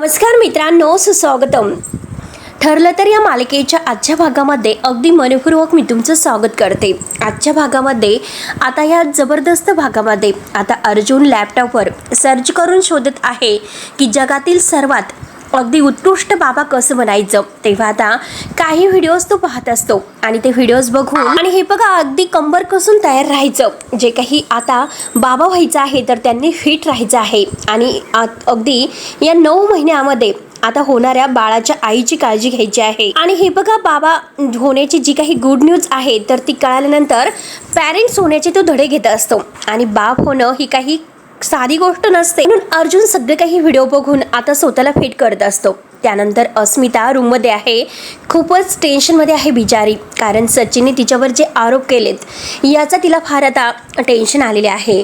नमस्कार मित्रांनो, सुस्वागतम. ठरलं तर या मालिकेच्या आजच्या भागामध्ये अगदी मनपूर्वक मी तुमचं स्वागत करते. आजच्या भागामध्ये आता या जबरदस्त भागामध्ये आता अर्जुन लॅपटॉपवर सर्च करून शोधत आहे की जगातील सर्वात अगदी उत्कृष्ट बाबा कसं बनायचं. तेव्हा आता काही व्हिडिओज तो पाहत असतो आणि ते व्हिडिओज बघून आणि हे बघा अगदी कंबर कसून तयार राहायचं. जे काही आता बाबा व्हायचं आहे तर त्यांनी फिट राहायचं आहे आणि अगदी या 9 महिन्यामध्ये आता होणाऱ्या बाळाच्या आईची काळजी घ्यायची आहे. आणि हे बघा बाबा होण्याची जी काही गुड न्यूज आहे तर ती कळाल्यानंतर पॅरेंट्स होण्याचे तो धडे घेत असतो आणि बाप होणं ही काही साधी गोष्ट नसते. म्हणून अर्जुन सगळे काही व्हिडिओ बघून आता स्वतःला फिट करत असतो. त्यानंतर अस्मिता रूममध्ये आहे, खूपच टेन्शनमध्ये आहे बिचारी, कारण सचिनने तिच्यावर जे आरोप केलेत याचा तिला फार आता टेन्शन आलेले आहे.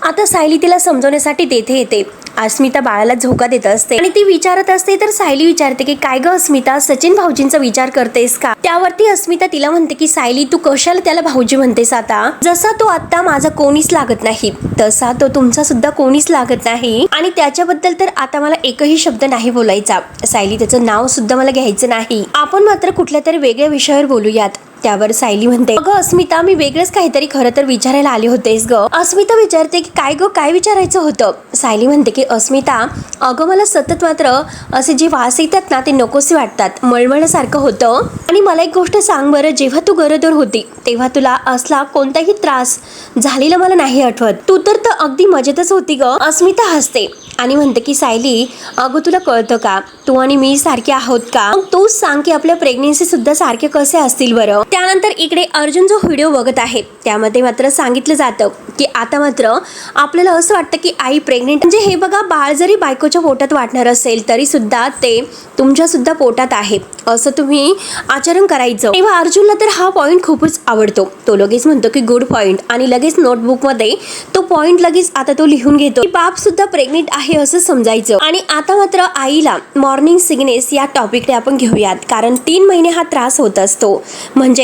आता सायली तिला समजवण्यासाठी तेथे येते. अस्मिता बाळाला झोका देत असते आणि ती विचारत असते तर सायली विचारते की काय ग अस्मिता, सचिन भाऊजींचा विचार करतेस का? त्यावरती अस्मिता तिला म्हणते की सायली तू कशाला त्याला भाऊजी म्हणतेस? आता जसा तो आता माझा कोणीच लागत नाही तसा तो तुमचा सुद्धा कोणीच लागत नाही आणि त्याच्याबद्दल तर आता मला एकही शब्द नाही बोलायचा. सायली त्याचं नाव सुद्धा मला घ्यायचं नाही. आपण मात्र कुठल्या तरी वेगळ्या विषयावर बोलूयात. त्यावर सायली म्हणते अगं अस्मिता मी वेगळंच काहीतरी खरं तर विचारायला आले होतेस ग. अस्मिता विचारते की काय ग, काय विचारायचं होतं? सायली म्हणते की अस्मिता अगं मला सतत मात्र असे जे वास येतात ना ते नकोसे वाटतात, मळमळल्यासारखं होतं. आणि मला एक गोष्ट सांग बरं, जेव्हा तू गरोदर होती तेव्हा तुला असला कोणताही त्रास झालेला मला नाही आठवत. तू तर अगदी मजेतच होती ग. अस्मिता हसते आणि म्हणते की सायली अगं तुला कळतं का, तू आणि मी सारखे आहोत का? तूच सांग की आपल्या प्रेग्नेन्सी सुद्धा सारखे कसे असतील बरं. त्यानंतर इकडे अर्जुन जो व्हिडिओ बघत आहे त्यामध्ये मात्र सांगितलं जातं की आता मात्र आपल्याला असं वाटतं की आई प्रेग्नेंट म्हणजे हे बघा बाळ जरी बायकोच्या पोटात वाटणार असेल तरी सुद्धा ते तुमच्या सुद्धा पोटात आहे असं तुम्ही आचरण करायचं. तेव्हा अर्जुनला तर हा पॉइंट खूपच आवडतो. तो लगेच म्हणतो की गुड पॉइंट आणि लगेच नोटबुक मध्ये तो पॉइंट लगेच आता तो लिहून घेतो की बाप सुद्धा प्रेग्नेंट आहे असं समजायचं. आणि आता मात्र आईला मॉर्निंग सिकनेस या टॉपिकने आपण घेऊयात, कारण 3 महिने हा त्रास होत असतो. म्हणजे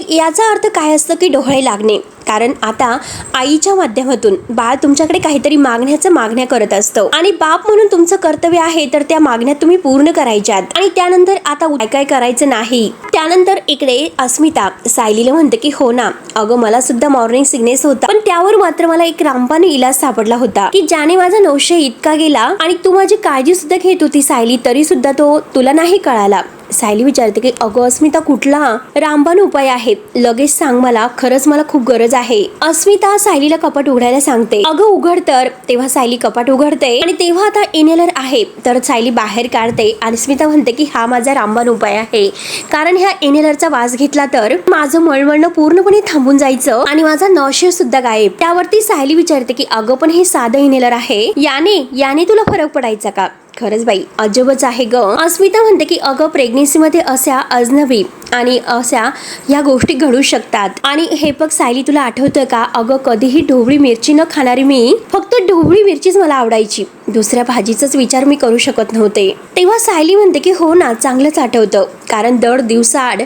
याचा अर्थ काय असतं की डोळे लागणे. कारण आता आईच्या माध्यमातून बाळ तुमच्याकडे काहीतरी मागण्या करत असतं आणि बाप म्हणून तुमचं कर्तव्य आहे तर त्या मागण्या तुम्ही पूर्ण करायच्यात आणि त्यानंतर आता काय करायचं नाही. त्यानंतर इकडे अस्मिता सायलीला म्हणते की हो ना अगं मला सुद्धा मॉर्निंग सिकनेस होता, पण त्यावर मात्र मला एक रामबाण इलाज सापडला होता की ज्याने माझा 900 इतका गेला आणि तू माझी काळजी सुद्धा घेत होती सायली तरी सुद्धा तो तुला नाही कळाला. सायली विचारते की अगं अस्मिता कुठला रामबाण उपाय आहे, लगेच सांग मला, खरंच मला खूप गरज आहे. अस्मिता सायलीला कपाट उघडायला सांगते. अगं उघड तर. तेव्हा सायली कपाट उघडते आणि तेव्हा आता इनहेलर आहे तर सायली बाहेर काढते आणि अस्मिता म्हणते की हा माझा रामबाण उपाय आहे, कारण ह्या इनहेलरचा वास घेतला तर माझं मळमळणं पूर्णपणे थांबून जायचं आणि माझा नॉशिया सुद्धा गायब. त्यावरती सायली विचारते की अगं पण हे साधं इनहेलर आहे, याने तुला फरक पडायचा का? खरंच बाई अजबच आहे ग. अस्मिता म्हणते की अगं प्रेग्नेन्सीमध्ये अशा अजनबी आणि अशा ह्या गोष्टी घडू शकतात. आणि हे बघ सायली तुला आठवतं का, अगं कधीही ढोबळी मिरची न खाणारी मी, फक्त ढोबळी मिरचीच मला आवडायची, दुसऱ्या भाजीचाच विचार मी करू शकत नव्हते. तेव्हा सायली म्हणते की हो ना चांगलंच आठवतं, कारण दर दिवसाआड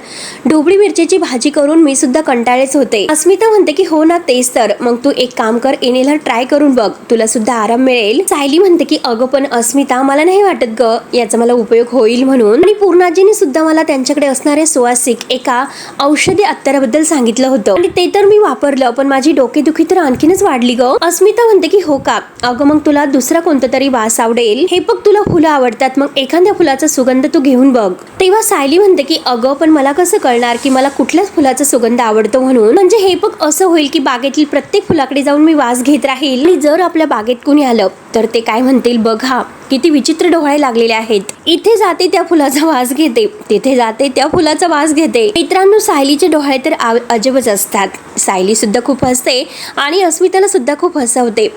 ढोबळी मिरचीची भाजी करून मी सुद्धा कंटाळेच होते. अस्मिता म्हणते की हो ना तेच तर, मग तू एक काम कर, इनहेलर ट्राय करून बघ, तुला सुद्धा आराम मिळेल. सायली म्हणते की अगं पण अस्मिता मला नाही वाटत ग याचा मला उपयोग होईल म्हणून, आणि पूर्णाजीने सुद्धा मला त्यांच्याकडे असणाऱ्या सुवासिक एका औषधी अत्तराबद्दल सांगितलं होतं आणि ते तर मी वापरलं, पण माझी डोकेदुखी तर आणखीनच वाढली ग. अस्मिता म्हणते की हो का, अगं मग तुला दुसरा कोणता तरी वास आवडेल, हे बघ तुला फुलं आवडतात, मग एखाद्या फुलाचा सुगंध तू घेऊन बघ. तेव्हा सायली म्हणते की अगं पण मला कसं कळणार की मला कुठल्याच फुलाचा सुगंध आवडतो म्हणून, म्हणजे हे बघ असं होईल की बागेतील प्रत्येक फुलाकडे जाऊन मी वास घेत राहील आणि जर आपल्या बागेत कुणी आलं तर ते काय म्हणतील, बघा किती विचित्र डोळे लागलेले आहेत, इथे जाते त्या फुलाचा वास घेते, तिथे जाते त्या फुलाचा वास घेते. मित्रांनो सायलीचे डोळे तर अजबच असतात. सायली सुद्धा खूप हसते आणि अस्मिताला सुद्धा खूप हसवते.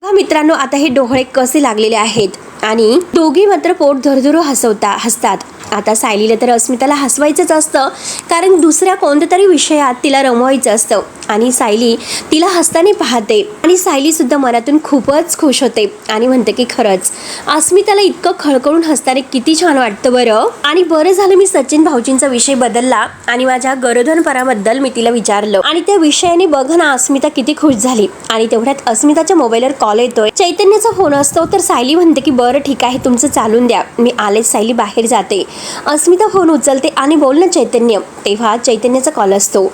मित्रांनो आता हे डोळे कसे लागलेले आहेत आणि दोघे मात्र पोट धरधरू हसतात. आता सायलीला तर अस्मिताला हसवायचंच असतं, कारण दुसऱ्या कोणत्या तरी विषयात तिला रमवायचं असतं आणि सायली तिला हसताना पाहते आणि सायली सुद्धा मनातून खूपच खुश होते आणि म्हणते की खरंच अस्मिताला इतकं खळखळून हसताना किती छान वाटतं बरं. आणि बरं झालं मी सचिन भाऊजींचा विषय बदलला आणि माझ्या गरोदरपणाबद्दल मी तिला विचारलं आणि त्या विषयाने बघ ना अस्मिता किती खुश झाली. आणि तेवढ्यात अस्मिताच्या मोबाईलवर कॉल येतोय, चैतन्याचा फोन असतो. तर सायली म्हणते की बरं ठीक आहे, तुमचं चालून द्या, मी आले. सायली बाहेर जाते. अस्मिता फोन उचलते आणि बोल ना चैतन्य. तेव्हा चैतन्याचा कॉल असतो.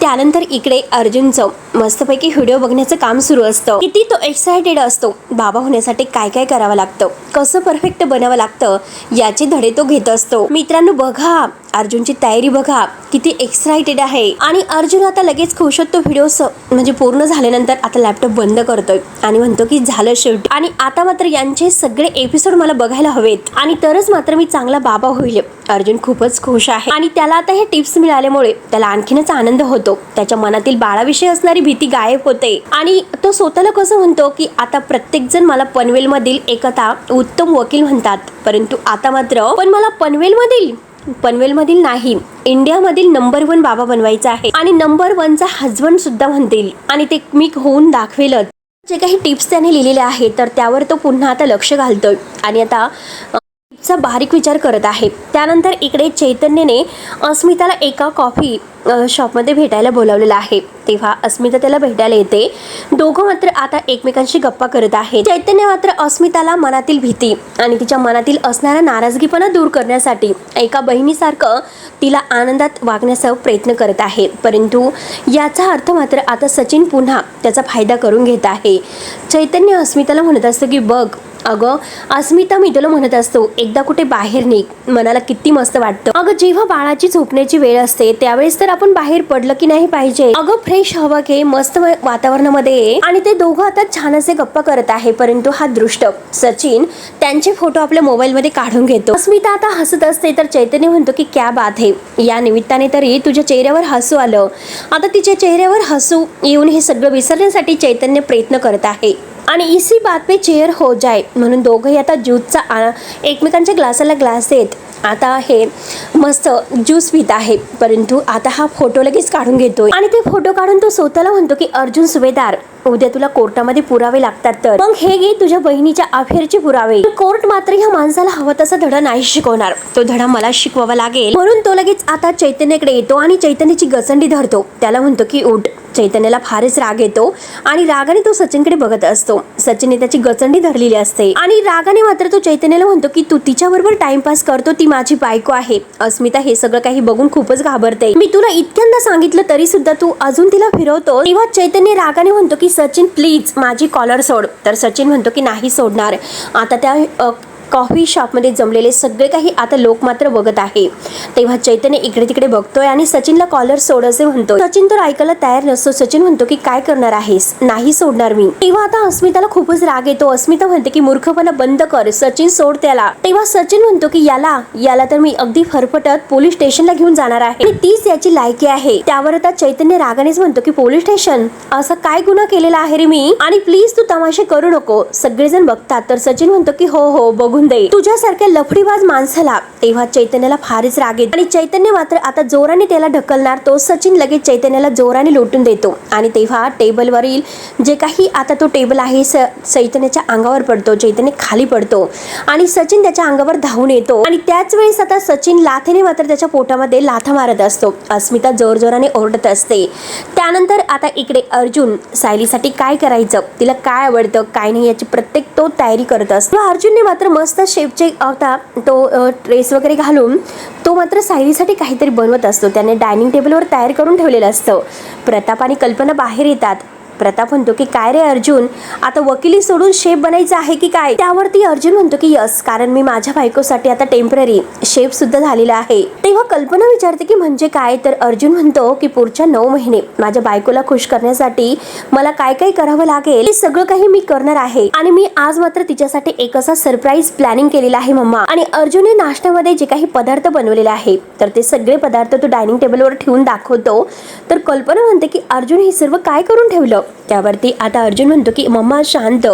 त्यानंतर इकडे अर्जुनचं मस्तपैकी व्हिडिओ बघण्याचं काम सुरू असतं. किती तो एक्सायटेड असतो. बाबा होण्यासाठी काय काय करावं लागतं, कसं परफेक्ट बनावं लागतं याचे धडे तो घेत असतो. मित्रांनो बघा, अर्जुनची तयारी बघा किती एक्सायटेड आहे. आणि अर्जुन आता लगेच खुश होतो. व्हिडिओ म्हणजे पूर्ण झाल्यानंतर आता लॅपटॉप बंद करतोय आणि म्हणतो की झालं शूट आणि आता मात्र यांचे सगळे एपिसोड मला बघायला हवेत आणि तरच मात्र मी चांगला बाबा होईल. अर्जुन खूपच खुश आहे आणि त्याला आता हे टिप्स मिळाल्यामुळे त्याला आणखीनच आनंद होतो. त्याच्या मनातील बाळाविषयी असणारी भीती गायब होते आणि तो स्वतःला कसं म्हणतो की आता प्रत्येक जण मला पनवेलमधील एकता उत्तम वकील म्हणतात, परंतु आता मात्र पण मला पनवेलमधील नाही, इंडियामधील नंबर 1 बाबा बनवायचा आहे आणि नंबर 1चा हजबंड सुद्धा म्हणतील आणि ते मी होऊन दाखवेलच. जे काही टिप्स त्याने लिहिलेले आहेत तर त्यावर तो पुन्हा आता लक्ष घालतोय आणि आता चा बारीक विचार करत आहे. त्यानंतर इकडे चैतन्यने अस्मिताला एका कॉफी शॉपमध्ये भेटायला बोलावलेलं आहे. तेव्हा अस्मिता त्याला भेटायला येते. दोघं मात्र आता एकमेकांशी गप्पा करत आहेत. चैतन्य मात्र अस्मिताला मनातील भीती आणि तिच्या मनातील असणारा नाराजगीपणा दूर करण्यासाठी एका बहिणीसारखं तिला आनंदात वागण्याचा प्रयत्न करत आहे. परंतु याचा अर्थ मात्र आता सचिन पुन्हा त्याचा फायदा करून घेत आहे. चैतन्य अस्मिताला म्हणत असतं की बघ अगं अस्मिता, मी तुला म्हणत असतो एकदा कुठे बाहेर निघ, मनाला किती मस्त वाटतं. अगं जेव्हा बाळाची झोपण्याची वेळ असते त्यावेळेस तर आपण बाहेर पडलं की नाही पाहिजे. अगं फ्रेश हवा घे, मस्त वातावरणामध्ये. आणि ते दोघं आता छान असे गप्पा करत आहे. परंतु हा दृष्ट सचिन त्यांचे फोटो आपल्या मोबाईल मध्ये काढून घेतो. अस्मिता आता हसत असते तर चैतन्य म्हणतो की क्या बात है, या निमित्ताने तरी तुझ्या चेहऱ्यावर हसू आलं. आता तिच्या चेहऱ्यावर हसू येऊन हे सगळं विसरण्यासाठी चैतन्य प्रयत्न करत आहे आणि इसी बात पे चेअर हो जाय म्हणून दोघंही आता ज्यूसचा एकमेकांच्या ग्लासाला ग्लास देत आता हे मस्त ज्यूस पित आहे. परंतु आता हा फोटो लगेच काढून घेतोय आणि ते फोटो काढून तो स्वतःला म्हणतो की अर्जुन सुभेदार, उद्या तुला कोर्टामध्ये पुरावे लागतात तर मग हे घे तुझ्या बहिणीच्या अफेअरचे पुरावे. कोर्ट मात्र ह्या माणसाला हवा तसा धडा नाही शिकवणार, तो धडा मला शिकवावा लागेल. म्हणून तो लगेच आता चैतन्याकडे येतो आणि चैतन्याची गचंडी धरतो. त्याला म्हणतो की उठ. चैतन्याला फारच राग येतो आणि रागाने तो सचिनकडे बघत असतो. सचिनने त्याची गचंडी धरलेली असते आणि रागाने मात्र तो चैतन्याला म्हणतो की तू तिच्याबरोबर टाइमपास करतो, ती माझी बायको आहे. अस्मिता हे सगळं काही बघून खूपच घाबरते. मी तुला इतक्यांदा सांगितलं तरी सुद्धा तू अजून तिला फिरवतो. तेव्हा चैतन्य रागाने म्हणतो की सचिन प्लीज माझी कॉलर सोड. तर सचिन म्हणतो की नाही सोडणार. आता त्या कॉफी शॉपमध्ये जमलेले सगळे काही आता लोक मात्र बघत आहे. तेव्हा चैतन्य इकडे तिकडे बघतोय आणि सचिनला कॉलर सोड असे म्हणतो. सचिन तर ऐकायला तयार नसतो. सचिन म्हणतो की काय करणार आहेस, नाही सोडणार मी. तेव्हा आता अस्मिताला खूपच राग येतो. अस्मिता म्हणते की मूर्खपणा बंद कर, सचिन सोड त्याला. तेव्हा सचिन म्हणतो की याला तर मी अगदी फरफटत पोलीस स्टेशनला घेऊन जाणार आहे आणि तीच याची लायकी आहे. त्यावर आता चैतन्य रागानेच म्हणतो की पोलीस स्टेशन, असा काय गुन्हा केलेला आहे रे मी, आणि प्लीज तू तमाशे करू नको, सगळेजण बघतात. तर सचिन म्हणतो की हो बघू दे तुझ्यासारख्या लफडीबाज माणसाला. तेव्हा चैतन्याला फारच राग येतो आणि चैतन्य मात्र आता जोराने त्याला ढकलणार. तो सचिन लगेच चैतन्याला जोराने लोटून देतो आणि तेव्हा टेबलवरील जे काही आता तो टेबल आहे चैतन्याच्या अंगावर पडतो. चैतन्य खाली पडतो आणि सचिन त्याच्या अंगावर धावून येतो आणि त्याच वेळेस आता सचिन लाथेने मात्र त्याच्या पोटामध्ये लाथा मारत असतो. अस्मिता जोरजोराने ओरडत असते. त्यानंतर आता इकडे अर्जुन सायलीसाठी काय करायचं, तिला काय आवडतं काय नाही याची प्रत्येक तो तयारी करत असतो. अर्जुनने मात्र मस्त शेफचे आता तो ड्रेस वगैरे घालून तो मात्र सायलीसाठी काहीतरी बनवत असतो. त्याने डायनिंग टेबलवर तयार करून ठेवलेलं असतं. प्रताप आणि कल्पना बाहेर येतात. प्रताप म्हणतो की काय रे अर्जुन, आता वकिली सोडून शेफ बनायचं आहे की काय. त्यावरती अर्जुन म्हणतो की यस, कारण मी माझ्या बायकोसाठी आता टेम्पररी शेफ सुद्धा झालेला आहे. तेव्हा कल्पना विचारते की म्हणजे काय. तर अर्जुन म्हणतो की पुढच्या 9 महिने माझ्या बायकोला खुश करण्यासाठी मला काय काय करावं लागेल हे सगळं काही मी करणार आहे आणि मी आज मात्र तिच्यासाठी एक असा सरप्राईज प्लॅनिंग केलेला आहे मम्मा. आणि अर्जुनने नाश्त्यामध्ये जे काही पदार्थ बनवलेले आहे तर ते सगळे पदार्थ तो डायनिंग टेबलवर ठेवून दाखवतो. तर कल्पना म्हणते की अर्जुन हे सर्व काय करून ठेवलं. त्यावरती आता अर्जुन म्हणतो की मम्मा शांत,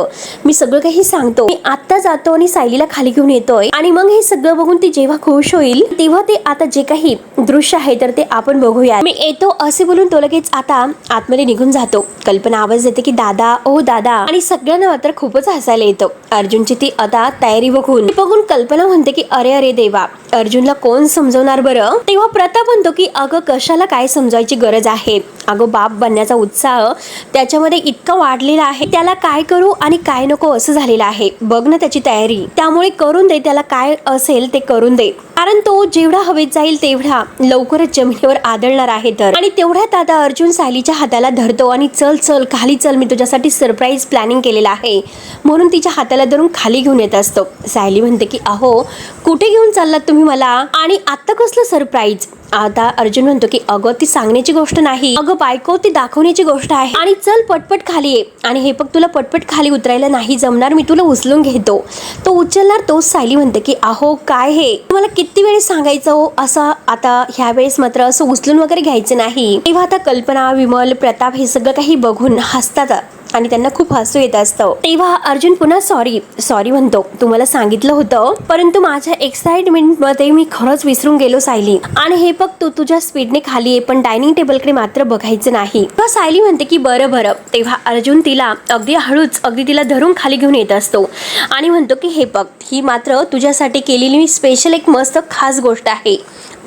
मी सगळं काही सांगतो, मी आत्ता जातो आणि सायलीला खाली घेऊन येतोय. आणि मग हे सगळं बघून ती जेव्हा खुश होईल तेव्हा ते आता जे काही दृश्य आहे तर ते आपण बघूया. मी येतो असे बोलून तो लगेच आता आतमध्ये निघून जातो. कल्पना आवाज देते की दादा, ओ दादा, आणि सगळ्यांना मात्र खूपच हसायला येतं. अर्जुनची ती आता तयारी बघून कल्पना म्हणते की अरे अरे देवा, अर्जुनला कोण समजवणार बरं. तेव्हा प्रताप म्हणतो की अगं कशाला काय समजायची गरज आहे, अगं बाप बनण्याचा उत्साह त्याच्यामध्ये इतका वाढलेला आहे, त्याला काय करू आणि काय नको असं झालेलं आहे. बघ ना त्याची तयारी, त्यामुळे करून दे, त्याला काय असेल ते करून दे, कारण तो जेवढा हवेत जाईल तेवढा लवकरच जमिनीवर आदळणार आहे. तर आणि तेवढ्यात आता अर्जुन सायलीच्या हाताला धरतो आणि चल चल खाली चल, मी तुझ्यासाठी सरप्राईज प्लॅनिंग केलेलं आहे म्हणून तिच्या हाताला धरून खाली घेऊन येत असतो. सायली म्हणते की अहो कुठे घेऊन चाललात तुम्ही मला, आणि आता कसलं सरप्राईज. आता अर्जुन म्हणतो की अगं ती सांगण्याची गोष्ट नाही, अगं बायको ती दाखवण्याची गोष्ट आहे, आणि चल पटपट खाली ये. आणि हे बघ तुला पटपट खाली उतरायला नाही जमणार, मी तुला उचलून घेतो. तो उचलणार तोच सायली म्हणते की अहो काय हे, तुम्हाला किती वेळेस सांगायचं हो असं, आता ह्या वेळेस मात्र असं उचलून वगैरे घ्यायचं नाही. तेव्हा आता कल्पना, विमल, प्रताप हे सगळं काही बघून हसतात आणि त्यांना खूप हसू येत असतं. तेव्हा अर्जुन पुन्हा सॉरी म्हणतो, तुम्हाला सांगितलं होतं परंतु माझ्या एक्साइटमेंट मध्ये मी खरंच विसरून गेलो सायली, आणि हे बघ तू तुझ्या स्पीडने खाली ये, पण डायनिंग टेबलकडे मात्र बघायचं नाही. सायली म्हणते की बरं बरं. तेव्हा अर्जुन तिला अगदी हळूच अगदी तिला धरून खाली घेऊन येत असतो आणि म्हणतो की हे बघ ही मात्र तुझ्यासाठी केलेली मी स्पेशल एक मस्त खास गोष्ट आहे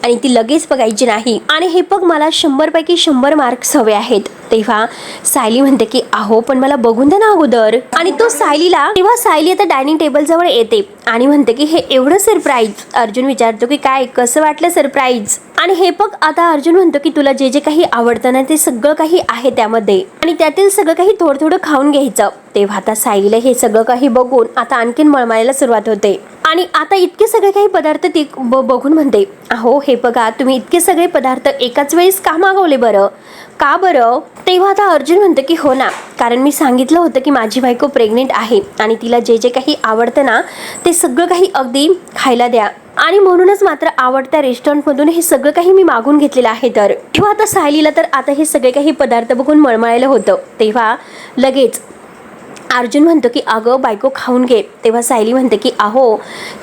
आणि ती लगेच बघायची नाही, आणि हे बघ मला 100 पैकी 100 मार्क्स हवे आहेत. तेव्हा सायली म्हणते की अहो पण मला बघून द्या ना अगोदर. आणि तो तेव्हा सायली आता डायनिंग टेबल जवळ येते आणि म्हणते की हे एवढं सरप्राईज. अर्जुन विचारतो की काय, कसं वाटलं सरप्राईज. आणि हे बघ आता अर्जुन म्हणतो की तुला जे जे काही आवडतं ना ते सगळं काही आहे त्यामध्ये, आणि त्यातील सगळं काही थोडं थोडं खाऊन घ्यायचं. तेव्हा आता सायलीला हे सगळं काही बघून आता आणखीन मळमळायला सुरुवात होते, आणि आता इतके सगळे काही पदार्थ ती बघून म्हणते अहो हे बघा तुम्ही इतके सगळे पदार्थ एकाच वेळेस का मागवले बरं, का बरं. तेव्हा आता अर्जुन म्हणतो की हो ना, कारण मी सांगितलं होतं की माझी बायको प्रेग्नेंट आहे आणि तिला जे जे काही आवडतं ना ते सगळं काही अगदी खायला द्या, आणि म्हणूनच मात्र आवडत्या रेस्टॉरंटमधून हे सगळं काही मी मागून घेतलेलं आहे. तर तेव्हा आता सायलीला तर आता हे सगळे काही पदार्थ बघून मळमळायला होतं. तेव्हा लगेच अर्जुन म्हणतो की अगं बायको खाऊन घे. तेव्हा सायली म्हणते की अहो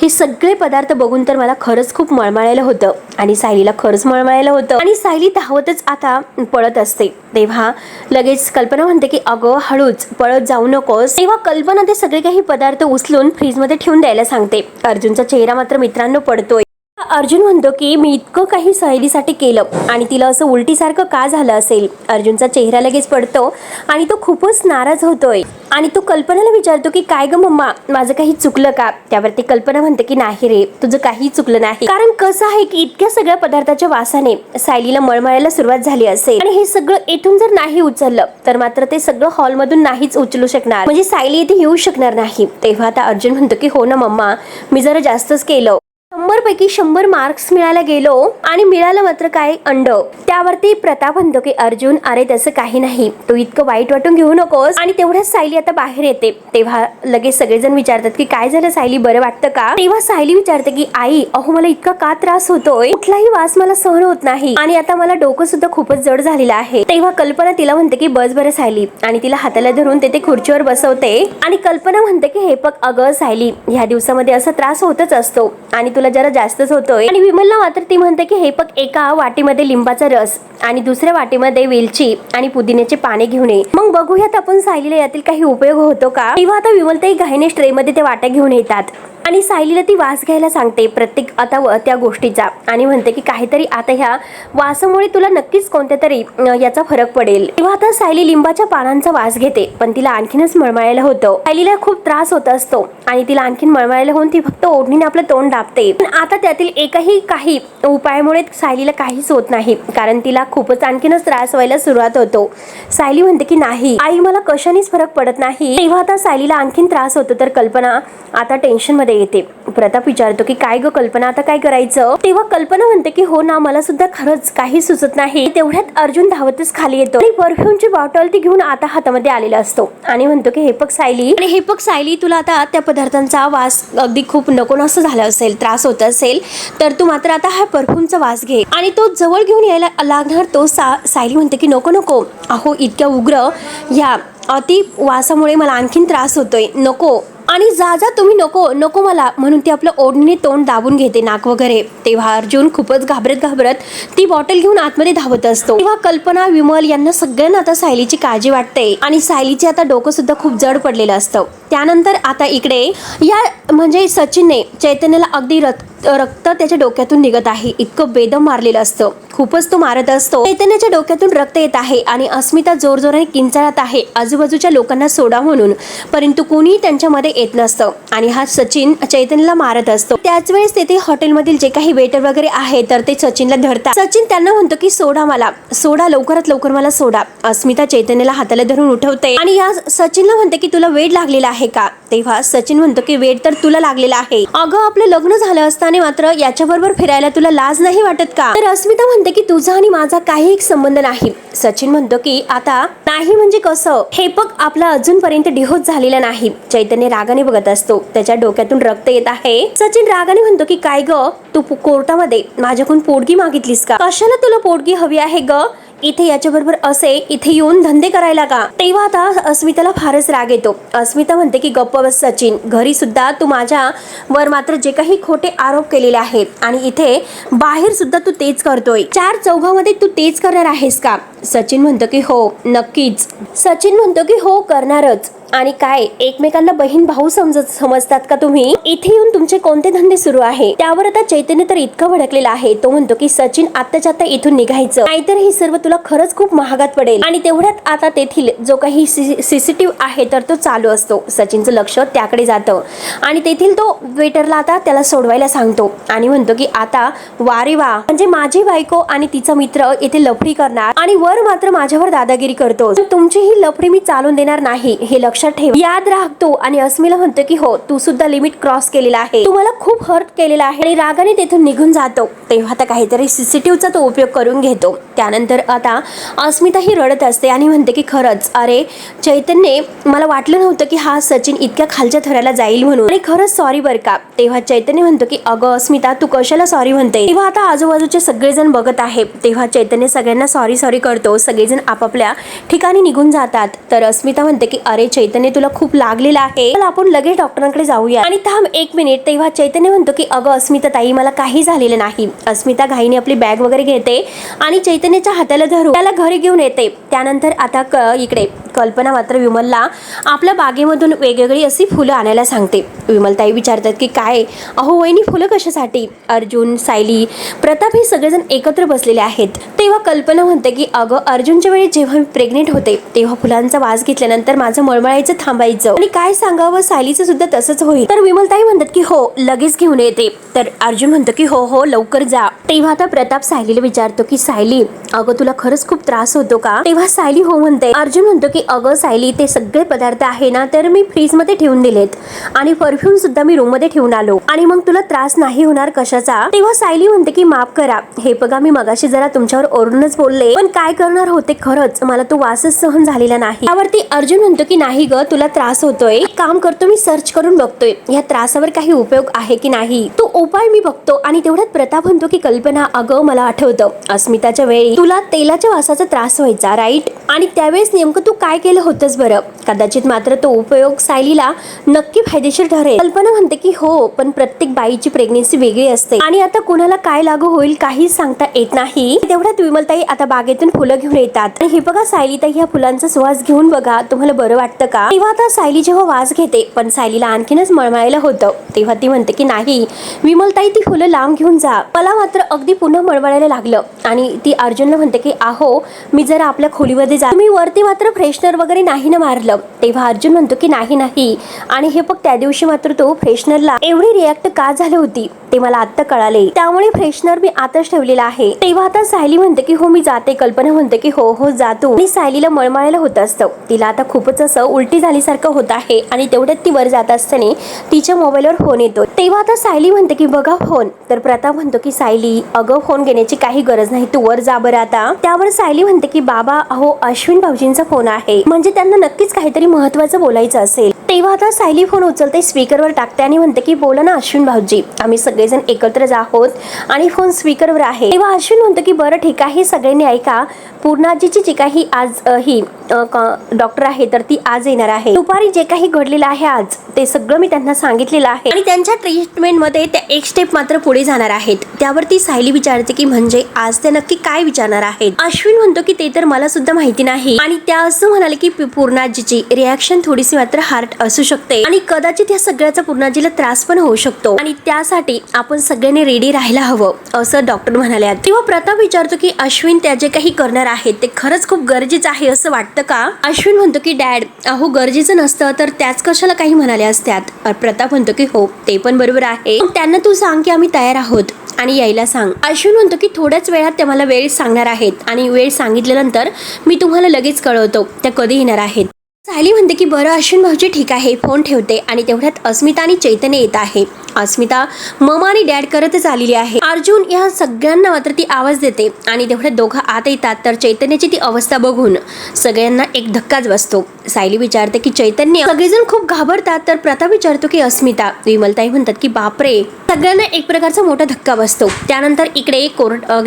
हे सगळे पदार्थ बघून तर मला खरंच खूप मळमळायला होतं, आणि सायलीला खरंच मळमळायला होतं, आणि सायली धावतच आता पळत असते. तेव्हा लगेच कल्पना म्हणते की अगं हळूच पळत जाऊ नकोस. तेव्हा कल्पना ते सगळे काही पदार्थ उचलून फ्रीजमध्ये ठेवून द्यायला सांगते. अर्जुनचा चेहरा मात्र मित्रांनो पडतोय. अर्जुन म्हणतो की मी इतकं काही सायलीसाठी केलं आणि तिला असं उलटीसारखं का झालं असेल. अर्जुनचा चेहरा लगेच पडतो आणि तो खूपच नाराज होतोय, आणि तो कल्पनाला विचारतो की काय ग मम्मा माझं काही चुकलं का. त्यावरती कल्पना म्हणते की नाही रे तुझं काही चुकलं नाही, कारण कसं आहे की इतक्या सगळ्या पदार्थाच्या वासाने सायलीला मळमळायला सुरुवात झाली असेल, आणि हे सगळं येथून जर नाही उचललं तर मात्र ते सगळं हॉलमधून नाहीच उचलू शकणार, म्हणजे सायली इथे येऊ शकणार नाही. तेव्हा आता अर्जुन म्हणतो की हो ना मम्मा मी जरा जास्तच केलं, 100 पैकी 100 मार्क्स मिळायला गेलो आणि मिळालं मात्र काय अंड. त्यावरती प्रताप म्हणतो की अर्जुन अरे तसं काही नाही, तू इतकं वाईट वाटून घेऊ नकोस. आणि तेवढ्याच सायली आता बाहेर येते. तेव्हा लगेच सगळेजण विचारतात की काय झालं सायली, बरं वाटतं का. तेव्हा सायली विचारते की आई अहो मला इतका का त्रास होतोय, कुठलाही वास मला सहन होत नाही, आणि आता मला डोकं सुद्धा खूपच जड झालेलं आहे. तेव्हा कल्पना तिला म्हणते की बस बरं सायली, आणि तिला हाताला धरून ते खुर्चीवर बसवते, आणि कल्पना म्हणते की हे बघ अगं सायली ह्या दिवसामध्ये असा त्रास होतच असतो आणि तुला जरा जास्तच होतोय. आणि विमलला मात्र ती म्हणते की हे बघ एका वाटीमध्ये लिंबाचा रस आणि दुसऱ्या वाटीमध्ये वेलची आणि पुदिन्याचे पाने घेऊन ये, मग बघूयात आपण सायलीला यातील काही उपयोग होतो का. तेव्हा आता विमलताई घाईने ट्रे मध्ये त्या वाट्या घेऊन येतात आणि सायलीला ती वास घ्यायला सांगते प्रत्येक आता त्या गोष्टीचा, आणि म्हणते की काहीतरी आता ह्या वासामुळे तुला नक्कीच कोणत्या तरी याचा फरक पडेल. तेव्हा आता सायली लिंबाच्या पानांचा वास घेते, पण तिला आणखीनच मळमळायला होतं. सायलीला खूप त्रास होत असतो आणि तिला आणखीन मळमळायला होऊन ती फक्त ओढणीने आपलं तोंड दाबते. पण आता त्यातील काही उपायामुळे सायलीला काहीच होत नाही, कारण तिला खूपच आणखीनच त्रास व्हायला सुरुवात होतो. सायली म्हणते की नाही आई मला कशानेच फरक पडत नाही. तेव्हा आता सायलीला आणखीन त्रास होतो, तर कल्पना आता टेन्शन मध्ये येते. प्रताप विचारतो की काय ग कल्पना, आता काय करायचं? तेव्हा कल्पना म्हणते की हो ना, मला सुद्धा खरंच काही सुचत नाही. तेवढ्यात अर्जुन धावतच खाली येतो आणि परफ्यूमची बॉटल ती घेऊन आता हातामध्ये आलेला असतो आणि म्हणतो की हे बघ सायली, आणि हे बघ सायली, तुला आता त्या पदार्थांचा वास अगदी खूप नकोनासं झाला असेल, त्रास होत असेल, तर तू मात्र आता हा परफ्यूमचा वास घे. आणि तो जवळ घेऊन यायला लागणार तो सायली म्हणते की नको नको, अहो इतक्या उग्र ह्या अति वासामुळे मला आणखीन त्रास होतोय, नको. आणि जा जा तुम्ही, नको नको मला, म्हणून ती आपलं ओढणीने तोंड दाबून घेते, नाक वगैरे. तेव्हा अर्जुन खूपच घाबरत ती बॉटल घेऊन आतमध्ये धावत असतो. तेव्हा कल्पना, विमल यांना सगळ्यांना आता सायलीची काळजी वाटते आणि सायलीचे आता डोकं सुद्धा खूप जड पडलेलं असतं. त्यानंतर आता इकडे या म्हणजे सचिनने चैतन्याला अगदी रक्त त्याच्या डोक्यातून निघत आहे, इतकं बेदम मारलेलं असतं, खूपच तो मारत असतो. चैतन्याच्या डोक्यातून रक्त येत आहे आणि अस्मिता जोरजोराने किंचाळत आहे आजूबाजूच्या लोकांना सोडा म्हणून, परंतु कोणी त्यांच्यामध्ये येत नसतं आणि हा सचिन चैतन्याला मारत असतो. त्याच वेळेस तेथे हॉटेलमधील जे काही वेटर वगैरे आहे तर ते सचिनला धरतात. सचिन त्यांना म्हणतो की सोडा मला, सोडा, लवकरात लवकर मला सोडा. अस्मिता चैतन्याला हाताला धरून उठवते आणि या सचिनला म्हणते की तुला वेड लागलेला आहे का? तेव्हा सचिन म्हणतो की वेड तर तुला लागलेला आहे, अगं आपलं लग्न झालं असताना मात्र याच्याबरोबर फिरायला तुला लाज नाही वाटत का? तर अस्मिता म्हणते की तुझा आणि माझा काही एक संबंध नाही. सचिन म्हणतो की आता नाही म्हणजे कसं? हे बघ आपला अजूनपर्यंत डिव्होर्स झालेला नाही. चैतन्य रागाने बघत असतो, त्याच्या डोक्यातून रक्त येत आहे. सचिन रागाने म्हणतो की काय ग, तू कोर्टामध्ये माझ्याकडून पोटगी मागितलीस का? कशाला तुला पोटगी हवी आहे ग? इथे याच्याबरोबर असे इथे येऊन धंदे करायला का? तेव्हा आता अस्मिताला फारच राग येतो. अस्मिता म्हणते की गप्प बस सचिन, घरी सुद्धा तू माझ्यावर मात्र जे काही खोटे आरोप केलेले आहेत आणि इथे बाहेर सुद्धा तू तेच करतोय, चार चौघामध्ये तू तेच करणार आहेस का? सचिन म्हणतो की हो नक्कीच. सचिन म्हणतो की हो करणारच. आणि काय एकमेकांना बहीण भाऊ समजतात का तुम्ही? इथे येऊन तुमचे कोणते धंदे सुरू आहे? त्यावर आता चैतन्य तर इतका भडकलेला आहे, तो म्हणतो की सचिन आत्ताच्या आता इथून निघायचं, नाहीतर हे सर्व तुला खरंच खूप महागात पडेल. आणि तेवढ्यात आता तेथील जो काही सीसीटीव्ही आहे तर तो चालू असतो. सचिनचं लक्ष त्याकडे जातं आणि तेथील तो वेटरला आता त्याला सोडवायला सांगतो आणि म्हणतो की आता वारे वा, म्हणजे माझी बायको आणि तिचा मित्र इथे लफडी करणार आणि वर मात्र माझ्यावर दादागिरी करतो. तुमची ही लफडी मी चालून देणार नाही, हे लक्षात ठेव, याद राखतो. आणि अस्मिला म्हणतो की हो तू सुद्धा लिमिट क्रॉस केलेला आहे, तुम्हाला खूप हर्ट केलेला आहे, आणि रागाने तेथून निघून जातो. तेव्हा आता काहीतरी सीसीटीव्हीचा तो उपयोग करून घेतो. त्यानंतर आता अस्मिता ही रडत असते आणि म्हणते की खरंच अरे चैतन्य, मला वाटलं नव्हतं की हा सचिन इतक्या खालच्या थराला जाईल म्हणून, आणि खरंच सॉरी बर का. तेव्हा चैतन्य म्हणतो की अगं अस्मिता तू कशाला सॉरी म्हणते? तेव्हा आता आजूबाजूचे सगळेजण बघत आहे. तेव्हा चैतन्य सगळ्यांना सॉरी सॉरी करतो, सगळेजण आपापल्या ठिकाणी निघून जातात. तर अस्मिता म्हणते की अरे चैतन्य तुला खूप लागलेला आहे, चल आपण लगेच डॉक्टरांकडे जाऊया. आणि थांब एक मिनिट. तेव्हा चैतन्य म्हणतो की अगं अस्मिता ताई मला काही झालेलं नाही. अस्मिता घाईने आपली बॅग वगैरे घेते आणि चैतन्याच्या हाताला धरून त्याला घरी घेऊन येते. त्यानंतर आता इकडे कल्पना मात्र विमलला आपल्या बागेमधून वेगवेगळी अशी फुलं आणायला सांगते. विमलताई विचारतात की काय अहो वहिनी फुलं कशासाठी? अर्जुन, सायली, प्रताप हे सगळेजण एकत्र बसलेले आहेत. तेव्हा कल्पना म्हणते की अगं अर्जुनच्या वेळी जेव्हा मी प्रेग्नेंट होते तेव्हा फुलांचा वास घेतल्यानंतर माझं मळमळायचं थांबायचं, आणि काय सांगावं सायलीचं सुद्धा तसंच होईल. तर विमलताई म्हणतात की हो लगेच घेऊन येते. तर अर्जुन म्हणतो की हो हो लवकर जा. तेव्हा आता प्रताप सायलीला विचारतो की सायली अगं तुला खरंच खूप त्रास होतो का? तेव्हा सायली हो म्हणते. अर्जुन म्हणतो की अगं सायली ते सगळे पदार्थ आहे ना तर मी फ्रीज मध्ये ठेवून दिलेत आणि परफ्यूम सुद्धा मी रूम मध्ये ठेवून आलो, आणि मग तुला त्रास नाही होणार कशाचा? तेव्हा सायली म्हणते की माफ करा, हे बघा मी मगाशी जरा तुमच्यावर ओरडूनच बोलले, पण काय करणार होते, खरंच मला तो वासच सहन झालेला नाही. त्यावरती अर्जुन म्हणतो की नाही ग तुला त्रास होतोय, काम करतो मी सर्च करून बघतोय या त्रासावर काही उपयोग आहे की नाही, तो उपाय मी बघतो. आणि तेवढ्यात प्रताप म्हणतो की कल्पना अगं मला आठवतं अस्मिताच्या वेळी तुला तेलाच्या वासाचा त्रास व्हायचा राईट, आणि त्यावेळेस नेमकं तू काय केलं होतंस बरं? कदाचित मात्र तो उपयोग सायलीला नक्की फायदेशीर ठरेल. कल्पना म्हणते की हो पण प्रत्येक बाईची प्रेग्नेन्सी वेगळी असते आणि आता कुणाला काय लागू होईल काही सांगता येत नाही. तेवढ्यात विमलताई आता बागेतून फुलं घेऊन येतात. आणि हे बघा सायलीताई ह्या फुलांचा सुवास घेऊन बघा तुम्हाला बरं वाटतं का? तेव्हा आता सायली जेव्हा वास घेते पण सायलीला आणखीनच मळमळायला होतं, तेव्हा ती म्हणते की नाही विमलताई ती फुलं लांब घेऊन जा, मला मात्र अगदी पुन्हा मळमळायला लागलं. आणि ती अर्जुनला म्हणते की आहो मी जरा आपल्या खोलीमध्ये जा, तुम्ही वरती मात्र फ्रेशनर वगैरे नाही ना मारलं, सांगितलं तेव्हा अर्जुन म्हणतो की नाही नाही, आणि हे बघ त्या दिवशी मात्र तो फ्रेशनरला एवढी रिॲक्ट का झाली होती ते मला आता कळाले, त्यामुळे फ्रेशनर मी आताच ठेवलेला आहे. तेव्हा आता सायली म्हणते की हो मी जाते. कल्पना म्हणते की हो हो जातो. आणि सायलीला मळमळायला होत असतं, तिला आता खूपच असं उलटी झाल्यासारखं होत आहे. आणि तेवढ्यात ती वर जात असताना तिच्या मोबाईलवर फोन येतो. तेव्हा आता सायली म्हणते की बघा फोन. तर प्रताप म्हणतो की सायली अगं फोन घेण्याची काही गरज नाही, तू वर जा बरं आता. त्यावर सायली म्हणते की बाबा अहो अश्विन भाऊजींचा फोन आहे, म्हणजे त्यांना नक्कीच काहीतरी महत्वाचं बोलायचं असेल. तेव्हा आता सायली फोन उचलते, स्पीकरवर टाकते आणि म्हणते की बोला ना अश्विन भाऊजी, आम्ही सगळेजण एकत्रच आहोत आणि फोन स्पीकरवर आहे. तेव्हा अश्विन म्हणतो की बरं ठीक आहे, सगळ्यांनी ऐका, पूर्णाजीची जी काही आज ही डॉक्टर आहे तर ती आज येणार आहे. दुपारी जे काही घडलेलं आहे आज ते सगळं मी त्यांना सांगितलेलं आहे आणि त्यांच्या ट्रीटमेंट मध्ये त्या एक स्टेप मात्र पुढे जाणार आहेत. त्यावरती सायली विचारते की म्हणजे आज ते नक्की काय विचारणार आहेत. अश्विन म्हणतो की ते तर मला सुद्धा माहिती नाही, आणि त्या असं म्हणाले की पूर्णाजीची रिॲक्शन थोडीशी मात्र हार्ट असू शकते आणि कदाचित या सगळ्याचा पूर्णाजीला त्रास पण होऊ शकतो, आणि त्यासाठी आपण सगळ्यांनी रेडी राहायला हवं असं डॉक्टर म्हणाले. तेव्हा प्रताप विचारतो की अश्विन त्या जे काही करणार आहेत ते खरंच खूप गरजेचं आहे असं वाटतं का. अश्विन म्हणतो की डॅड अहो गरजेचं नसतं तर त्याच कशाला काही म्हणाल्या असत्यात. प्रताप म्हणतो की हो ते पण बरोबर आहे, त्यांना तू सांग की आम्ही तयार आहोत आणि यायला सांग. अश्विन म्हणतो की थोड्याच वेळात ते मला वेळ सांगणार आहेत आणि वेळ सांगितल्यानंतर मी तुम्हाला लगेच कळवतो त्या कधी येणार आहेत. सायली म्हणते की बरं अश्विन भाऊजी ठीक आहे, फोन ठेवते. आणि तेवढ्यात अस्मिता आणि चैतन्य येत आहे. अस्मिता ममा आणि डॅड करतच आलेली आहे. अर्जुन या सगळ्यांना मात्र ती आवाज देते आणि तेवढ्यात दोघं आत येतात. तर चैतन्याची ती अवस्था बघून सगळ्यांना एक धक्काच बसतो. सायली विचारते की चैतन्य, सगळेजण खूप घाबरतात. तर प्रताप विचारतो की अस्मिता. विमलताई म्हणतात की बापरे, सगळ्यांना एक प्रकारचा मोठा धक्का बसतो. त्यानंतर इकडे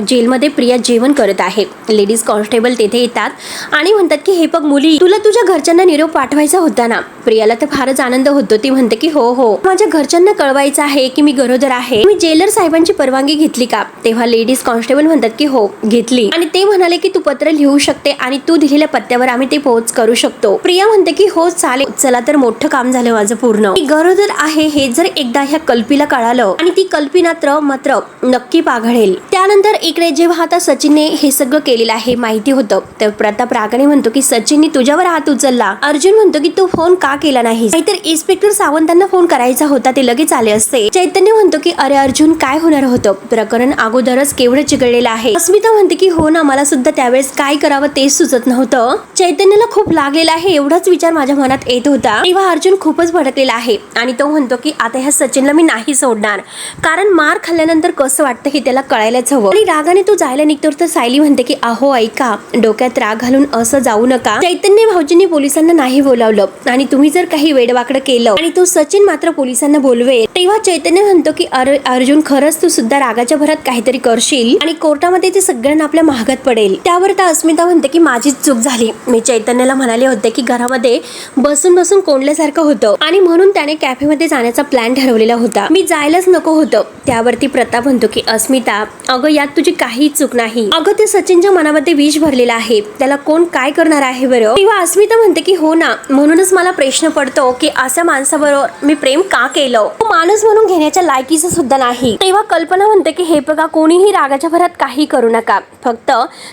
जेलमध्ये प्रिया जेवण करत आहे. लेडीज कॉन्स्टेबल तेथे येतात आणि म्हणतात की हे बघ मुली, तुला तुझ्या घरच्यांना निरोप पाठवायचा होता ना. प्रियाला तर फारच आनंद होतो. ती म्हणते की हो हो माझ्या घरच्यांना कळवायचं आहे की मी गरोदर आहे. मी जेलर साहेबांची परवानगी घेतली का. तेव्हा लेडीज कॉन्स्टेबल म्हणतात की हो घेतली, आणि ते म्हणाले की तू पत्र लिहू शकते आणि तू दिलेल्या पत्त्यावर आम्ही ते पोहोच करू शकतो. प्रिया म्हणते की हो चालेल, चला तर मोठं काम झालं माझं पूर्ण. मी गरोदर आहे हे जर एकदा ह्या कल्पीला कळालं आणि ती कल्पी मात्र नक्की पाघळेल. त्यानंतर इकडे जेव्हा आता सचिनने हे सगळं केलेलं आहे माहिती होतं, तर प्रताप रागाने म्हणतो की सचिनने तुझ्यावर हात उचलला. अर्जुन म्हणतो की तू फोन का केला नाही, नाहीतर इन्स्पेक्टर सावंतांना फोन करायचा होता, ते लगेच आले असते. चैतन्य म्हणतो की अरे अर्जुन काय होणार होतं, प्रकरण अगोदरच केवढं चिघळलेलं आहे. अस्मिता म्हणते की हो ना, मला सुद्धा त्यावेळेस काय करावं तेच सुचत नव्हतं. चैतन्याला खूप लागलेला आहे एवढाच विचार माझ्या मनात येत होता. तेव्हा अर्जुन खूपच भडकलेला आहे आणि तो म्हणतो की आता ह्या सचिनला मी नाही सोडणार, कारण मार खाल्ल्यानंतर कसं वाटतं हे त्याला कळायलाच हवं. आणि रागाने तू जायला निघतो. तर सायली म्हणते की अहो ऐका, डोक्यात राग घालून असं जाऊ नका. चैतन्य भाऊजींनी पोलिसांना नाही बोलावलं आणि तुम्ही जर काही वेडवाकडं केलं आणि तो सचिन मात्र पोलिसांना बोलवेल. तेव्हा चैतन्य म्हणतो की अरे अर्जुन, खरंच तू सुद्धा रागाच्या भरात काहीतरी करशील आणि कोर्टामध्ये ते सगळ्यांना आपल्या महागात पडेल. त्यावर त्या अस्मिता म्हणते की माझीच चूक झाली. मी चैतन्याला म्हणाले होते की घरामध्ये बसून बसून कोंडल्यासारखं होतं आणि म्हणून त्याने कॅफेमध्ये जाण्याचा प्लॅन ठरवलेला होता, मी जायलाच नको होतं. त्यावरती प्रताप म्हणतो की अस्मिता अगं यात तुझी काही चूक नाही. अगं ते सचिनच्या मनामध्ये विष भरलेला आहे, त्याला कोण काय करणार आहे बरं. तेव्हा अस्मिता म्हणते की हो ना, म्हणूनच मला प्रश्न पडतो की अशा माणसाबरोबर मी प्रेम का केलं, तो माणूस म्हणून घेण्याच्या लायकीचा सुद्धा नाही. तेव्हा कल्पना म्हणते की हे बघा, कोणीही रागाच्या भरात काही करू नका, फक्त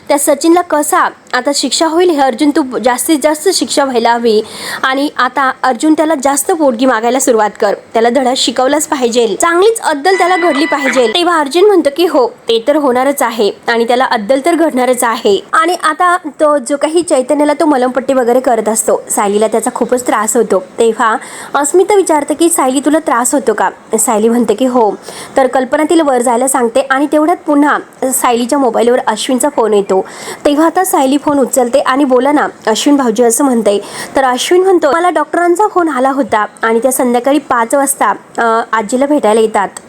त्या सचिनला कसा आता शिक्षा होईल हे अर्जुन तू जास्तीत जास्त शिक्षा व्हायला हवी. आणि आता अर्जुन त्याला जास्त पोटगी मागायला सुरुवात कर, त्याला धडा शिकवलाच पाहिजे, चांगलीच अद्दल त्याला घडली पाहिजे. तेव्हा अर्जुन म्हणतो की हो ते तर होणारच आहे आणि त्याला अद्दल तर घडणारच आहे. आणि आता तो जो काही चैतन्याला तो मलमपट्टी वगैरे करत असतो, सायलीला त्याचा खूपच त्रास होतो. तेव्हा अस्मिता विचारते की सायली तुला त्रास होतो का. सायली म्हणते की हो. तर कल्पना तिला वर जायला सांगते आणि तेवढ्यात पुन्हा सायलीच्या मोबाईलवर अश्विनचा फोन येतो. तेव्हा आता सायली फोन उचलते आणि बोला ना अश्विन भाऊजी असं म्हणते. तर अश्विन म्हणतो मला डॉक्टरांचा फोन आला होता आणि त्या संध्याकाळी 5 वाजता आजीला भेटायला येतात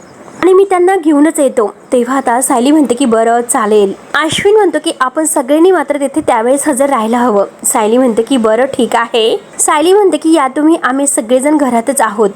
आणि मी त्यांना घेऊनच येतो. तेव्हा आता सायली म्हणते की बरं चालेल. अश्विन म्हणतो की आपण सगळ्यांनी मात्र तिथे त्यावेळेस हजर राहायला हवं. सायली म्हणते की बरं ठीक आहे. सायली म्हणते की या तुम्ही, आम्ही सगळेजण घरातच आहोत.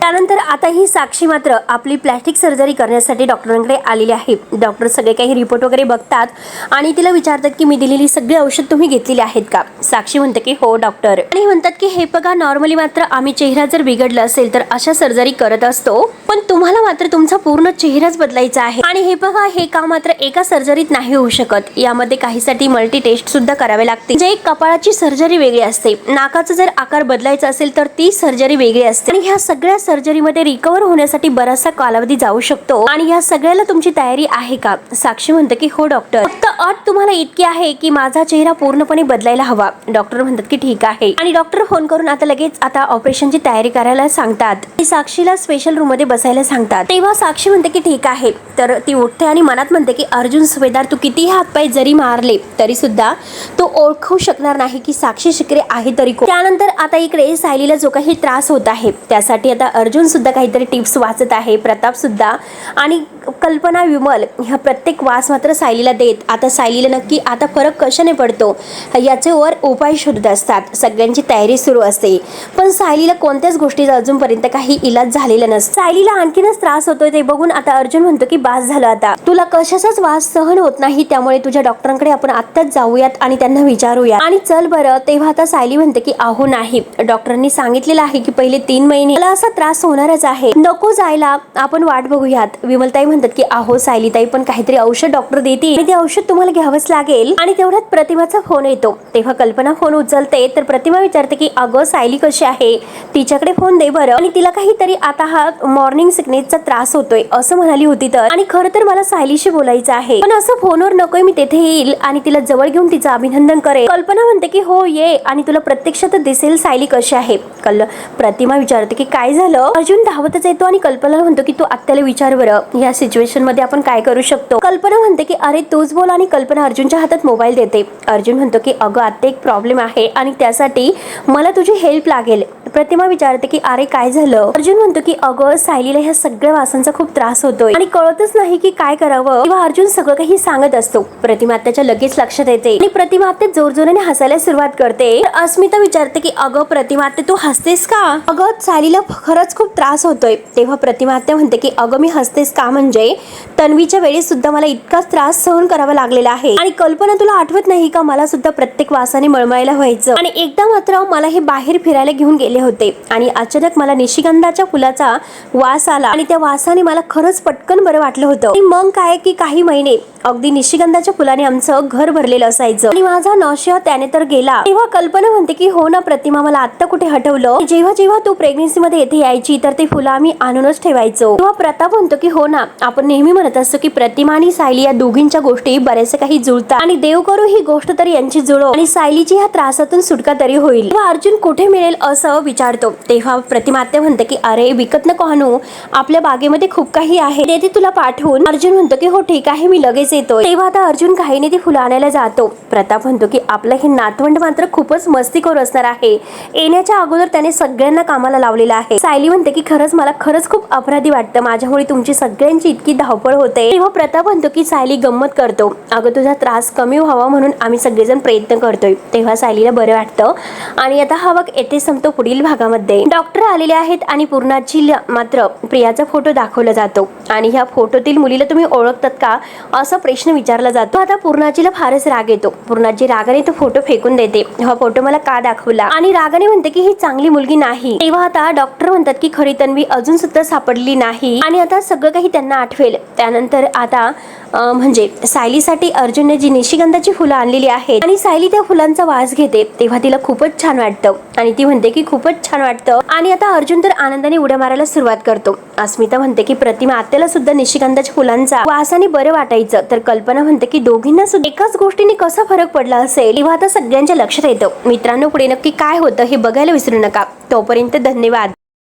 त्यानंतर आता ही साक्षी मात्र आपली प्लॅस्टिक सर्जरी करण्यासाठी डॉक्टरांकडे आलेली आहे. डॉक्टर सगळे काही रिपोर्ट वगैरे बघतात आणि तिला विचारतात की मी दिलेली सगळी औषध तुम्ही घेतलेली आहेत का. साक्षी म्हणते की हो डॉक्टर. आणि म्हणतात की हे बघा, नॉर्मली मात्र आम्ही चेहरा जर बिघडला असेल तर अशा सर्जरी करत असतो, पण तुम्हाला मात्र तुमचा पूर्ण चेहराच बदलायचा आहे. आणि हे बघा, हे काम मात्र एका सर्जरीत नाही होऊ शकत. यामध्ये काहीसाठी मल्टी टेस्ट सुद्धा करावे लागते. जे कपाळाची सर्जरी वेगळी असते, नाकाचा जर आकार बदलायचा असेल तर ती सर्जरी वेगळी असते. आणि ह्या सगळ्या सर्जरीमध्ये रिकवर होण्यासाठी बराचसा कालावधी जाऊ शकतो. आणि या सगळ्याला तुमची तयारी आहे का. साक्षी म्हणते की हो डॉक्टर, फक्त अट तुम्हाला इतकी आहे की माझा चेहरा पूर्णपणे बदलायला हवा. डॉक्टर म्हणतात की ठीक आहे. आणि डॉक्टर फोन करून आता ऑपरेशनची तयारी करायला सांगतात. साक्षीला स्पेशल रूम मध्ये बसायला सांगतात. तेव्हा साक्षी म्हणते की ठीक आहे. तर ती उठते आणि मनात म्हणते की अर्जुन सुभेदार तू कितीही हातपाय जरी मारले तरी सुद्धा तो ओळखू शकणार नाही की साक्षी शिकरे आहे तरी कोण. त्यानंतर आता इकडे सायलीला जो काही त्रास होत आहे त्यासाठी आता अर्जुन सुद्धा काहीतरी टिप्स वाचत आहे, प्रताप सुद्धा, आणि कल्पना, विमल ह्या प्रत्येक वास मात्र सायलीला देत. आता सायलीला नक्की आता फरक कशाने पडतो याचे वर उपाय शोधत असतात. सगळ्यांची तयारी सुरू असते, पण सायलीला कोणत्याच गोष्टीचा अजूनपर्यंत काही इलाज झालेला नसतो. सायलीला आणखीनच त्रास होतोय ते बघून आता अर्जुन म्हणतो की बास झालं, आता तुला कशाचाच वास सहन होत नाही, त्यामुळे तुझ्या डॉक्टरांकडे आपण आत्ताच जाऊयात आणि त्यांना विचारूया. आणि चल बरं. तेव्हा आता सायली म्हणते की अहो नाही, डॉक्टरांनी सांगितलेलं आहे की पहिले 3 महिने मला असा त्रास होणारच आहे, नको जायला, आपण वाट बघूयात. विमलताई म्हणतात की अहो सायलीताई, पण काहीतरी औषध डॉक्टर देतील आणि ते औषध तुम्हाला घ्यावंच लागेल. आणि तेवढ्यात प्रतिमाचा फोन येतो. तेव्हा कल्पना फोन उचलते तर प्रतिमा विचारते की अगं सायली कशी आहे, तिच्याकडे फोन दे बरं. आणि तिला काहीतरी आता हा मॉर्निंग सिकनेसचा त्रास होतोय असं म्हणाली होती तर. आणि खरं तर मला सायलीशी बोलायचं आहे, पण असं फोनवर नकोय, मी तेथे येईल आणि तिला जवळ घेऊन तिचं अभिनंदन करेल. कल्पना म्हणते की हो ये, आणि तुला प्रत्यक्षात दिसेल सायली कशी आहे. प्रतिमा विचारते की काय झालं. अर्जुन धावतच येतो आणि कल्पना म्हणतो की तू आत्याला विचार बरं, या सिच्युएशन मध्ये आपण काय करू शकतो. कल्पना म्हणते की अरे तूच बोल, आणि कल्पना अर्जुनच्या हातात मोबाईल देते. अर्जुन म्हणतो की अगं आत्या, एक प्रॉब्लेम आहे आणि त्यासाठी मला तुझी हेल्प लागेल. प्रतिमा विचारते की अरे काय झालं. अर्जुन म्हणतो की अगं सायलीला ह्या सगळ्या वासांचा खूप त्रास होतोय आणि कळतच नाही की काय करावं. तेव्हा अर्जुन सगळं काही सांगत असतो. प्रतिमा आत्याच्या लगेच लक्षात येते आणि प्रतिमा आत्या जोरजोराने हसायला सुरुवात करते. अस्मिता विचारते की अगं प्रतिमा आत्या, तू हसतेस का. अगं सायलीला खरंच खूप त्रास होतोय. तेव्हा प्रतिमा आत्या म्हणते की अगं मी हसतेस का म्हणजे तन्वीच्या वेळी सुद्धा मला इतकाच त्रास सहन करावा लागलेला आहे. आणि कल्पना, तुला आठवत नाही का मला सुद्धा प्रत्येक वासाने मळमळायला व्हायचं. आणि एकदा मात्र मला हे बाहेर फिरायला घेऊन गेले होते आणि अचानक मला निशिगंधाच्या फुलाचा वास आला आणि त्या वासाने मला खरंच पटकन बरं वाटलं होतं. आणि मग काय की काही महिने अगदी निशिगंधाच्या फुलाने आमचं घर भरलेलं असायचं आणि माझा नॉशिया त्याने तर गेला. तेव्हा कल्पना म्हणते की हो ना प्रतिमा, मला आत्ता कुठे हटवलं. जेव्हा जेव्हा तू प्रेग्नेन्सी मध्ये येथे यायची तर ते फुलं आम्ही आणूनच ठेवायचो. तेव्हा प्रताप म्हणतो की हो ना, आपण नेहमी म्हणत असतो की प्रतिमा आणि सायली या दोघींच्या गोष्टी बरेचसे काही जुळतात आणि देव करू ही गोष्ट तरी यांची जुळो आणि सायलीची ह्या त्रासातून सुटका तरी होईल. तेव्हा अर्जुन कुठे मिळेल असं विचारतो. तेव्हा प्रतिमा आत्या म्हणते की अरे विकत नको आणू, आपल्या बागेमध्ये खूप काही आहे, ते तुला पाठवून. अर्जुन म्हणतो की हो ठीक आहे, मी लगेच येतोय. तेव्हा आता अर्जुन घाईने ती फुलं आणायला जातो. प्रताप म्हणतो की आपलं हे नातवंड मात्र खूपच मस्तीखोर असणार आहे, येण्याच्या अगोदर त्याने सगळ्यांना कामाला लावलेलं आहे. सायली म्हणते की खरंच मला खरंच खूप अपराधी वाटतं, माझ्यामुळे तुमची सगळ्यांची इतकी धावपळ होते. तेव्हा प्रताप म्हणतो की सायली गंमत करतो, अगं तुझा त्रास कमी व्हावा म्हणून आम्ही सगळेजण प्रयत्न करतोय. तेव्हा सायलीला बरं वाटतं. आणि आता हा भाग येथे संपतो. पुढील भागामध्ये डॉक्टर आलेले आहेत आणि पूर्णाची मात्र प्रियाचा फोटो दाखवला जातो आणि ह्या फोटोतील मुलीला तुम्ही ओळखतात का असा प्रश्न विचारला जातो. आता पूर्णाजीला फारच राग येतो. पूर्णाजी रागाने तो फोटो फेकून देते. हा फोटो मला का दाखवला, आणि रागाने म्हणते की ही चांगली मुलगी नाही. तेव्हा आता डॉक्टर म्हणतात की खरी तन्वी अजून सुद्धा सापडली नाही आणि आता सगळं काही त्यांना आठवेल. त्यानंतर आता म्हणजे सायलीसाठी अर्जुनने जी निशिगंधाची फुलं आणलेली आहेत आणि सायली त्या फुलांचा वास घेते तेव्हा तिला खूपच छान वाटतं आणि ती म्हणते की खूपच छान वाटतं. आणि आता अर्जुन तर आनंदाने उड्या मारायला सुरुवात करतो. अस्मिता म्हणते की प्रतिमा आत्याला सुद्धा निशिगंधाच्या फुलांचा वासाने बरं वाटायचं. तर कल्पना म्हणते की दोघींना सुद्धा एकाच गोष्टीने कसा फरक पडला असेल. तेव्हा आता सगळ्यांच्या लक्षात येतं. मित्रांनो, पुढे नक्की काय होतं हे बघायला विसरू नका. तोपर्यंत धन्यवाद.